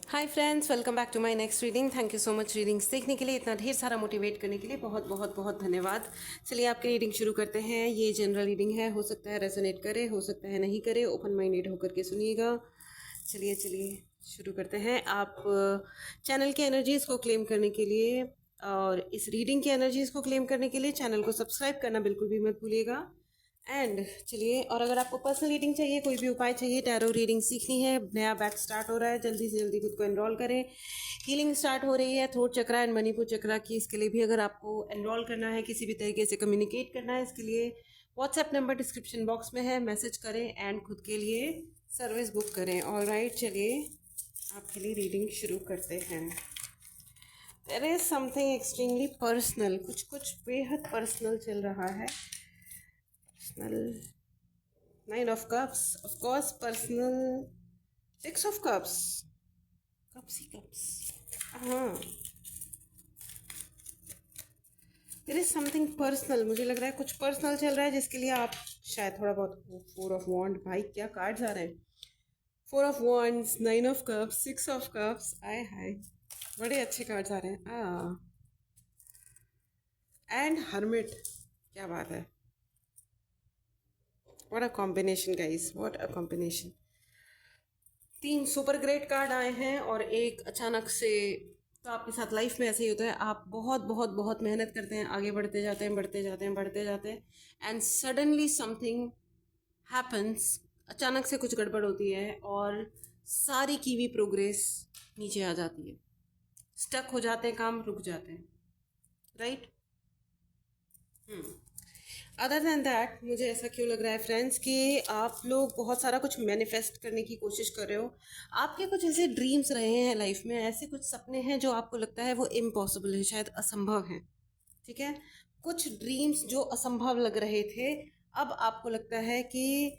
Hi friends, welcome back to my next reading. Thank you so much readings देखने के लिए, इतना ढेर सारा मोटिवेट करने के लिए बहुत बहुत बहुत धन्यवाद। चलिए आपकी रीडिंग शुरू करते हैं। ये जनरल रीडिंग है, हो सकता है रेजोनेट करे, हो सकता है नहीं करे। ओपन माइंडेड होकर के सुनिएगा। चलिए चलिए शुरू करते हैं। आप चैनल की एनर्जीज को क्लेम करने के लिए और इस रीडिंग की एनर्जीज को क्लेम करने के लिए चैनल को सब्सक्राइब करना बिल्कुल भी मत भूलिएगा। एंड चलिए, और अगर आपको पर्सनल रीडिंग चाहिए, कोई भी उपाय चाहिए, टैरो रीडिंग सीखनी है, नया बैच स्टार्ट हो रहा है, जल्दी से जल्दी खुद को एनरोल करें। हीलिंग स्टार्ट हो रही है थ्रोट चक्रा एंड मणिपुर चक्रा की, इसके लिए भी अगर आपको एनरोल करना है, किसी भी तरीके से कम्युनिकेट करना है, इसके लिए व्हाट्सएप नंबर डिस्क्रिप्शन बॉक्स में है, मैसेज करें एंड खुद के लिए सर्विस बुक करें। ऑलराइट, चलिए आपके लिए रीडिंग शुरू करते हैं। There is something extremely personal, कुछ कुछ बेहद पर्सनल चल रहा है। Personal nine of cups, of course personal. Six of cups, cups ही कप्स। हाँ, देयर इज समथिंग पर्सनल। मुझे लग रहा है कुछ पर्सनल चल रहा है जिसके लिए आप शायद थोड़ा बहुत। फोर ऑफ वॉन्ड, भाई क्या कार्ड्स आ रहे हैं। Four of wands, nine of cups, six of cups, आए हाय, बड़े अच्छे कार्ड्स आ रहे हैं। एंड हर्मिट, क्या बात है। What a combination guys, what a combination. तीन सुपर ग्रेट कार्ड आए हैं और एक अचानक से। तो आपके साथ लाइफ में ऐसे ही होता है, आप बहुत बहुत बहुत मेहनत करते हैं, आगे बढ़ते जाते हैं, बढ़ते जाते हैं, बढ़ते जाते हैं, एंड सडनली समथिंग हैपन्स। अचानक से कुछ गड़बड़ होती है और सारी की हुई प्रोग्रेस नीचे आ जाती है। स्टक हो जाते हैं, काम रुक जाते हैं। राइट। अदर देन दैट, मुझे ऐसा क्यों लग रहा है फ्रेंड्स कि आप लोग बहुत सारा कुछ मैनिफेस्ट करने की कोशिश कर रहे हो। आपके कुछ ऐसे ड्रीम्स रहे हैं लाइफ में, ऐसे कुछ सपने हैं जो आपको लगता है वो इम्पॉसिबल है, शायद असंभव है। ठीक है, कुछ ड्रीम्स जो असंभव लग रहे थे, अब आपको लगता है कि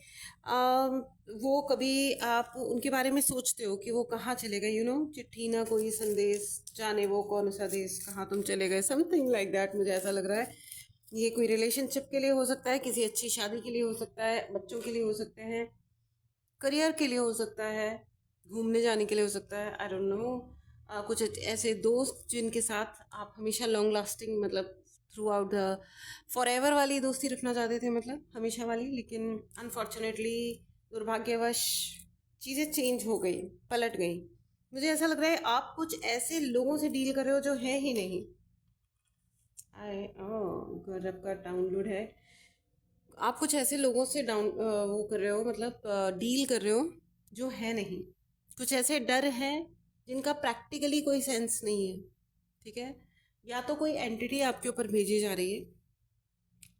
वो कभी आप उनके बारे में सोचते हो कि वो कहाँ चले गए। चिट्ठी ना कोई संदेश, जाने वो कौन सा देश, कहाँ तुम चले गए, समथिंग लाइक दैट। मुझे ऐसा लग रहा है ये कोई रिलेशनशिप के लिए हो सकता है, किसी अच्छी शादी के लिए हो सकता है, बच्चों के लिए हो सकते हैं, करियर के लिए हो सकता है, घूमने जाने के लिए हो सकता है, आई डोंट नो। कुछ ऐसे दोस्त जिनके साथ आप हमेशा लॉन्ग लास्टिंग, मतलब through out the for ever वाली दोस्ती रखना चाहते थे, मतलब हमेशा वाली, लेकिन अनफॉर्चुनेटली दुर्भाग्यवश चीज़ें चेंज हो गई, पलट गई। मुझे ऐसा लग रहा है आप कुछ ऐसे लोगों से डील कर रहे हो जो है ही नहीं। गौरव का डाउनलोड है। आप कुछ ऐसे लोगों से वो कर रहे हो, मतलब डील कर रहे हो जो है नहीं। कुछ ऐसे डर हैं जिनका प्रैक्टिकली कोई सेंस नहीं है। ठीक है, या तो कोई एंटिटी आपके ऊपर भेजी जा रही है,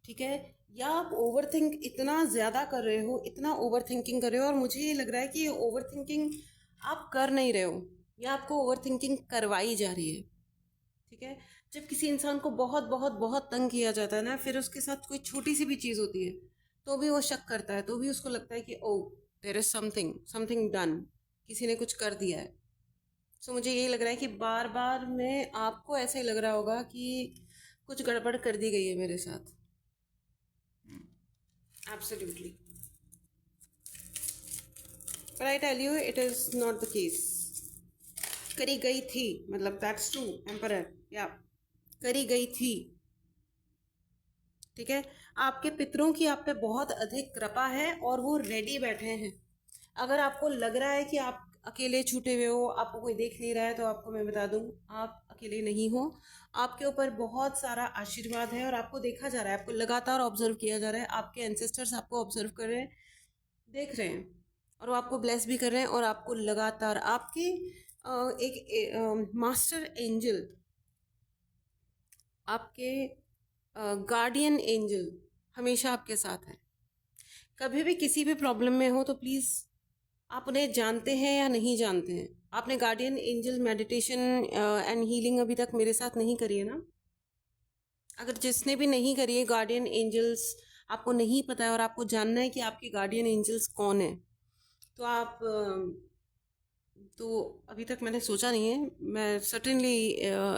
ठीक है, या आप ओवर थिंक इतना ज्यादा कर रहे हो, इतना ओवर थिंकिंग कर रहे हो, और मुझे ये लग रहा है कि ये ओवर थिंकिंग आप कर नहीं रहे हो, या आपको ओवर थिंकिंग करवाई जा रही है। ठीक है, जब किसी इंसान को बहुत बहुत बहुत तंग किया जाता है ना, फिर उसके साथ कोई छोटी सी भी चीज होती है तो भी वो शक करता है, तो भी उसको लगता है कि oh, there is something something done, किसी ने कुछ कर दिया है। सो मुझे यही लग रहा है कि बार बार में आपको ऐसे लग रहा होगा कि कुछ गड़बड़ कर दी गई है मेरे साथ। एब्सोल्युटली, पर I tell you it is not the case. करी गई थी, मतलब दैट्स ट्रू एम्परर, या करी गई थी। ठीक है, आपके पितरों की आप पे बहुत अधिक कृपा है और वो रेडी बैठे हैं। अगर आपको लग रहा है कि आप अकेले छूटे हुए हो, आपको कोई देख नहीं रहा है, तो आपको मैं बता दूं, आप अकेले नहीं हो। आपके ऊपर बहुत सारा आशीर्वाद है और आपको देखा जा रहा है, आपको लगातार ऑब्जर्व किया जा रहा है। आपके एंसेस्टर्स आपको ऑब्जर्व कर रहे हैं, देख रहे हैं, और वो आपको ब्लेस भी कर रहे हैं, और आपको लगातार आपके एक मास्टर एंजल, आपके गार्डियन एंजल हमेशा आपके साथ है। कभी भी किसी भी प्रॉब्लम में हो तो प्लीज, आप उन्हें जानते हैं या नहीं जानते हैं, आपने guardian angel meditation and healing अभी तक मेरे साथ नहीं करी है ना? अगर जिसने भी नहीं करी है गार्डियन एंजल्स, आपको नहीं पता है और आपको जानना है कि आपके गार्डियन एंजल्स कौन है, तो आप तो अभी तक मैंने सोचा नहीं है। मैं सर्टेनली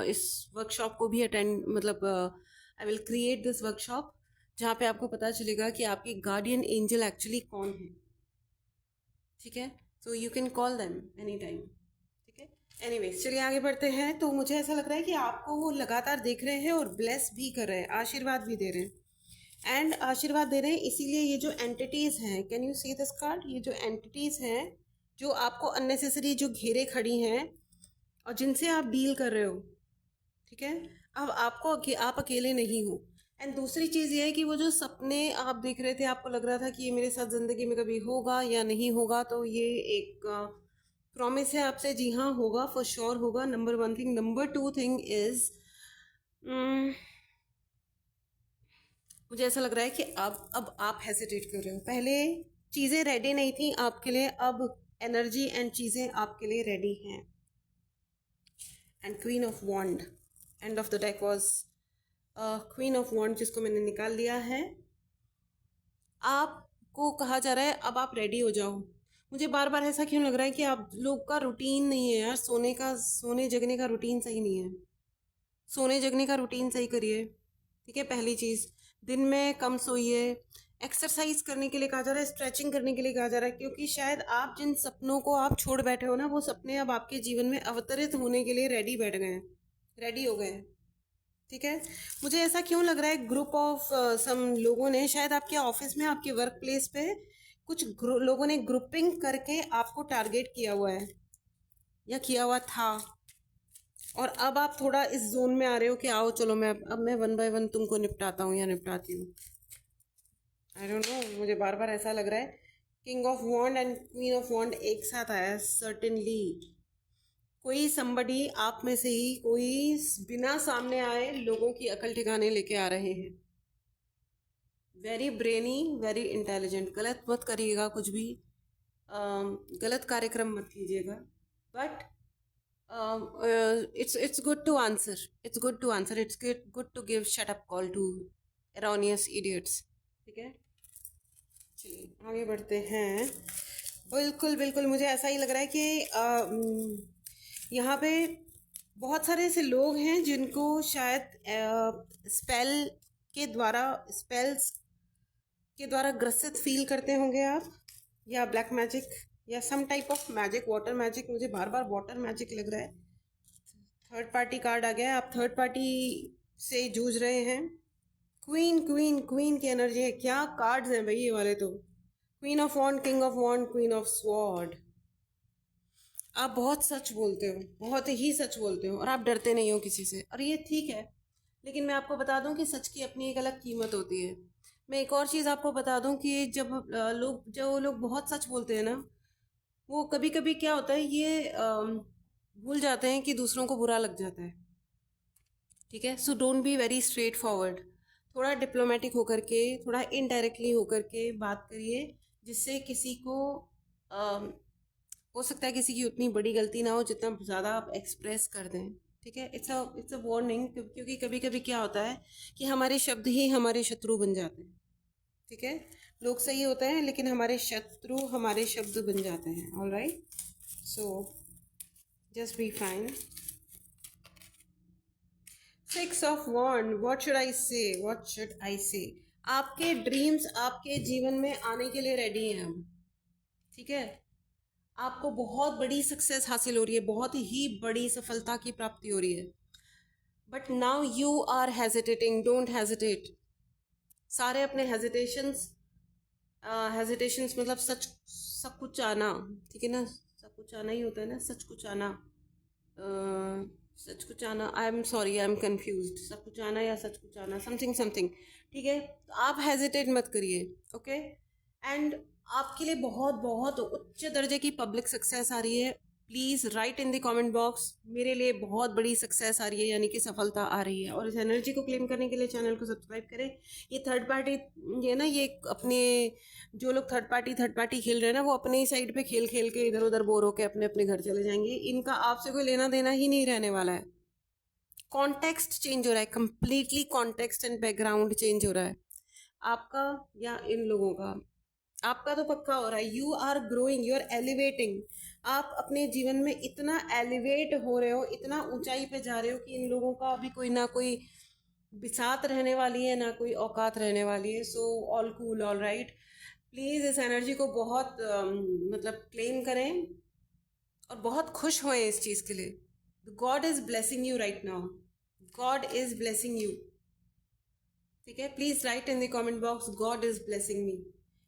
इस वर्कशॉप को भी अटेंड, मतलब I will create this workshop जहाँ पे आपको पता चलेगा कि आपके गार्डियन एंजल एक्चुअली कौन है। ठीक है, so you can call them any time. ठीक है, एनीवेज चलिए आगे बढ़ते हैं। तो मुझे ऐसा लग रहा है कि आपको वो लगातार देख रहे हैं और ब्लेस भी कर रहे हैं, आशीर्वाद भी दे रहे हैं। एंड आशीर्वाद दे रहे हैं इसीलिए ये जो एंटिटीज़ हैं, can you see this card, ये जो एंटिटीज़ हैं जो आपको अननेसेसरी जो घेरे खड़ी हैं और जिनसे आप डील कर रहे हो, ठीक है, अब आपको आप अकेले नहीं हो। एंड दूसरी चीज़ ये है कि वो जो सपने आप देख रहे थे, आपको लग रहा था कि ये मेरे साथ ज़िंदगी में कभी होगा या नहीं होगा, तो ये एक प्रॉमिस है आपसे, जी हाँ होगा, फॉर श्योर होगा। Number one thing. Number two thing is, मुझे ऐसा लग रहा है कि अब आप हेसिटेट कर रहे हो। पहले चीज़ें रेडी नहीं थी आपके लिए, अब एनर्जी एंड चीज़ें आपके लिए रेडी हैं। And queen of wand, end of the deck was queen of wand, जिसको मैंने निकाल लिया है। आपको कहा जा रहा है अब आप रेडी हो जाओ। मुझे बार बार ऐसा क्यों लग रहा है कि आप लोग का रूटीन नहीं है यार, सोने जगने का रूटीन सही नहीं है। सोने जगने का रूटीन सही करिए, ठीक है। पहली चीज़, दिन में कम सोइए। एक्सरसाइज करने के लिए कहा जा रहा है, स्ट्रेचिंग करने के लिए कहा जा रहा है, क्योंकि शायद आप जिन सपनों को आप छोड़ बैठे हो ना, वो सपने अब आपके जीवन में अवतरित होने के लिए रेडी बैठ गए हैं, रेडी हो गए हैं, ठीक है। मुझे ऐसा क्यों लग रहा है, ग्रुप ऑफ सम लोगों ने शायद आपके ऑफिस में, आपके वर्क प्लेस पे कुछ लोगों ने ग्रुपिंग करके आपको टारगेट किया हुआ है या किया हुआ था, और अब आप थोड़ा इस जोन में आ रहे हो कि आओ चलो मैं वन बाय वन तुमको निपटाता हूँ या निपटाती हूँ। आई डोंट नो, मुझे बार बार ऐसा लग रहा है। King of wand and queen of wand एक साथ आया है। सर्टेनली कोई somebody आप में से ही कोई बिना सामने आए लोगों की अकल ठिकाने लेके आ रहे हैं। Very brainy, very intelligent. गलत मत करिएगा कुछ भी, गलत कार्यक्रम मत कीजिएगा, but it's good to answer, it's good to give shut up call to erroneous idiots, ठीक है। चलिए आगे बढ़ते हैं। बिल्कुल बिल्कुल मुझे ऐसा ही लग रहा है कि यहाँ पे बहुत सारे ऐसे लोग हैं जिनको शायद स्पेल्स के द्वारा ग्रसित फील करते होंगे आप, या ब्लैक मैजिक या some type of magic, water magic. मुझे बार बार वाटर मैजिक लग रहा है। थर्ड पार्टी कार्ड आ गया है, आप थर्ड पार्टी से जूझ रहे हैं। क्वीन क्वीन क्वीन की एनर्जी है। क्या कार्ड्स हैं भाई ये वाले तो। Queen of wand, king of wand, queen of sword. आप बहुत सच बोलते हो, बहुत ही सच बोलते हो, और आप डरते नहीं हो किसी से, और ये ठीक है। लेकिन मैं आपको बता दूं कि सच की अपनी एक अलग कीमत होती है। मैं एक और चीज़ आपको बता दूं कि जो लोग बहुत सच बोलते हैं ना, वो कभी कभी क्या होता है, ये भूल जाते हैं कि दूसरों को बुरा लग जाता है, ठीक है। So don't be very straight forward. थोड़ा डिप्लोमेटिक होकर के, थोड़ा इनडायरेक्टली होकर के बात करिए, जिससे किसी को हो सकता है किसी की उतनी बड़ी गलती ना हो जितना ज़्यादा आप एक्सप्रेस कर दें, ठीक है। इट्स अ वार्निंग, क्योंकि कभी कभी क्या होता है कि हमारे शब्द ही हमारे शत्रु बन जाते हैं, ठीक है। लोग सही होते हैं लेकिन हमारे शत्रु हमारे शब्द बन जाते हैं। All right, so just be fine. Six of wand, what should I say. आपके ड्रीम्स आपके जीवन में आने के लिए रेडी हैं हम, ठीक है। आपको बहुत बड़ी सक्सेस हासिल हो रही है, बहुत ही बड़ी सफलता की प्राप्ति हो रही है, but now you are hesitating. Don't hesitate. सारे अपने हेजिटेशंस मतलब सब कुछ आना, ठीक है ना, सब कुछ आना ही होता है ना, सच कुछ आना, सच कुछ आना, I am sorry, I am confuse. सब कुछ आना या सच कुछ आना, समथिंग समथिंग, ठीक है। तो आप हेजिटेट मत करिए, ओके। एंड आपके लिए बहुत बहुत उच्च दर्जे की पब्लिक सक्सेस आ रही है। Please write in the comment box, मेरे लिए बहुत बड़ी सक्सेस आ रही है, यानी कि सफलता आ रही है। और इस एनर्जी को क्लेम करने के लिए चैनल को सब्सक्राइब करें। ये थर्ड पार्टी, ये ना, ये अपने जो लोग थर्ड पार्टी खेल रहे हैं ना, वो अपने ही साइड पे खेल खेल के इधर उधर बोर होकर अपने अपने घर चले जाएंगे। इनका आपसे कोई लेना देना ही नहीं रहने वाला है। कॉन्टेक्स्ट चेंज हो रहा है, completely context and background change हो रहा है आपका या इन लोगों का। आपका तो पक्का हो रहा है। You are growing, you are elevating. आप अपने जीवन में इतना एलिवेट हो रहे हो, इतना ऊंचाई पे जा रहे हो कि इन लोगों का अभी कोई ना कोई बिसात रहने वाली है, ना कोई औकात रहने वाली है। So all cool, all right. Please इस एनर्जी को बहुत मतलब क्लेम करें, और बहुत खुश हुए इस चीज़ के लिए। God is blessing you right now, God is blessing you. ठीक है, please write in the comment box, God is blessing me.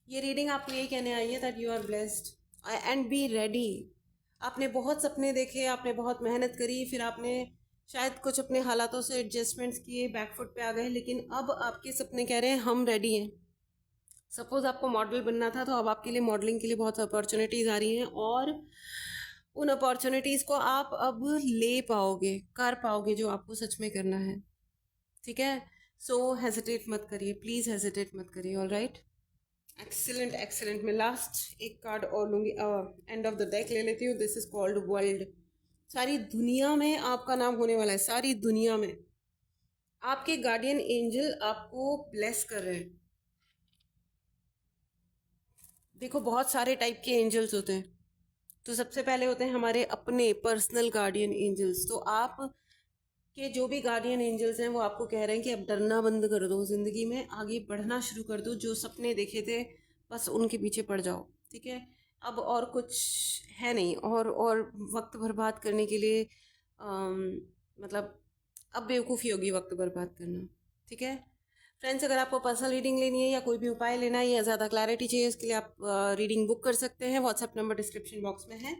ये रीडिंग आपको यही कहने आई है that you are blessed and be ready. आपने बहुत सपने देखे, आपने बहुत मेहनत करी, फिर आपने शायद कुछ अपने हालातों से एडजस्टमेंट्स किए, बैकफुट पे आ गए, लेकिन अब आपके सपने कह रहे हैं हम रेडी हैं। सपोज आपको मॉडल बनना था, तो अब आपके लिए मॉडलिंग के लिए बहुत अपॉर्चुनिटीज़ आ रही हैं, और उन अपॉर्चुनिटीज़ को आप अब ले पाओगे, कर पाओगे जो आपको सच में करना है। ठीक है, सो हेजिटेट मत करिए, प्लीज़ हेजिटेट मत करिए। All right, excellent excellent. मैं लास्ट एक कार्ड और लूँगी, एंड ऑफ द डेक ले लेती हूँ। This is called world. सारी दुनिया में आपका नाम होने वाला है, सारी दुनिया में। आपके गार्डियन एंजल आपको ब्लेस कर रहे हैं। देखो, बहुत सारे टाइप के एंजल्स होते हैं। तो सबसे पहले होते हैं हमारे अपने पर्सनल गार्डियन एंजल्स। तो आप के जो भी गार्डियन एंजल्स हैं वो आपको कह रहे हैं कि अब डरना बंद कर दो, ज़िंदगी में आगे बढ़ना शुरू कर दो, जो सपने देखे थे बस उनके पीछे पड़ जाओ। ठीक है, अब और कुछ है नहीं, और वक्त बर्बाद करने के लिए मतलब अब बेवकूफ़ी होगी वक्त बर्बाद करना। ठीक है फ्रेंड्स, अगर आपको पर्सनल रीडिंग लेनी है या कोई भी उपाय लेना है या ज़्यादा क्लैरिटी चाहिए, इसके लिए आप रीडिंग बुक कर सकते हैं। व्हाट्सएप नंबर डिस्क्रिप्शन बॉक्स में है।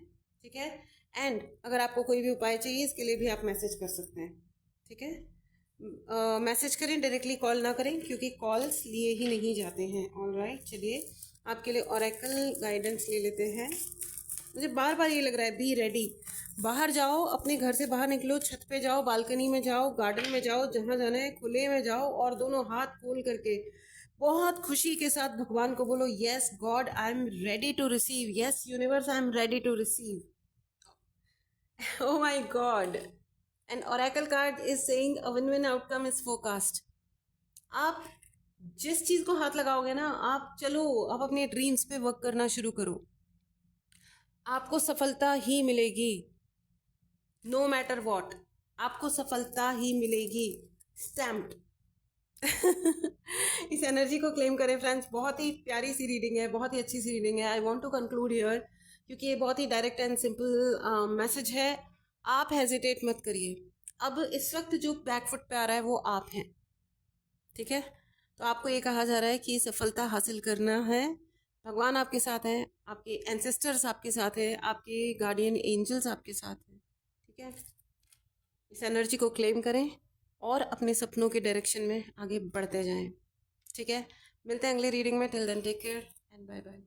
ठीक है, एंड अगर आपको कोई भी उपाय चाहिए, इसके लिए भी आप मैसेज कर सकते हैं। ठीक है, मैसेज करें, डायरेक्टली कॉल ना करें, क्योंकि कॉल्स लिए ही नहीं जाते हैं। ऑल राइट, चलिए आपके लिए ओरेकल गाइडेंस ले लेते हैं। मुझे बार बार ये लग रहा है, बी रेडी। बाहर जाओ, अपने घर से बाहर निकलो, छत पे जाओ, बालकनी में जाओ, गार्डन में जाओ, जहाँ जाना है खुले में जाओ, और दोनों हाथ खोल करके बहुत खुशी के साथ भगवान को बोलो, yes God I am ready to receive, yes universe I am ready to receive. Oh my God. An oracle card is saying a win-win outcome is forecast. आप जिस चीज को हाथ लगाओगे ना, आप चलो, आप अपने ड्रीम्स पे वर्क करना शुरू करो, आपको सफलता ही मिलेगी। नो मैटर वॉट, आपको सफलता ही मिलेगी। स्टैम्प्ड। इस एनर्जी को क्लेम करें फ्रेंड्स। बहुत ही प्यारी सी रीडिंग है, बहुत ही अच्छी सी रीडिंग है। I want to conclude here, क्योंकि ये बहुत ही डायरेक्ट एंड सिंपल मैसेज है। आप हेजिटेट मत करिए। अब इस वक्त जो बैकफुट पे आ रहा है वो आप हैं। ठीक है, तो आपको ये कहा जा रहा है कि सफलता हासिल करना है। भगवान आपके साथ हैं, आपके एंसेस्टर्स आपके साथ हैं, आपके गार्डियन एंजल्स आपके साथ हैं। ठीक है, इस एनर्जी को क्लेम करें और अपने सपनों के डायरेक्शन में आगे बढ़ते जाएं। ठीक है, मिलते हैं अगली रीडिंग में। Till then take care and bye bye.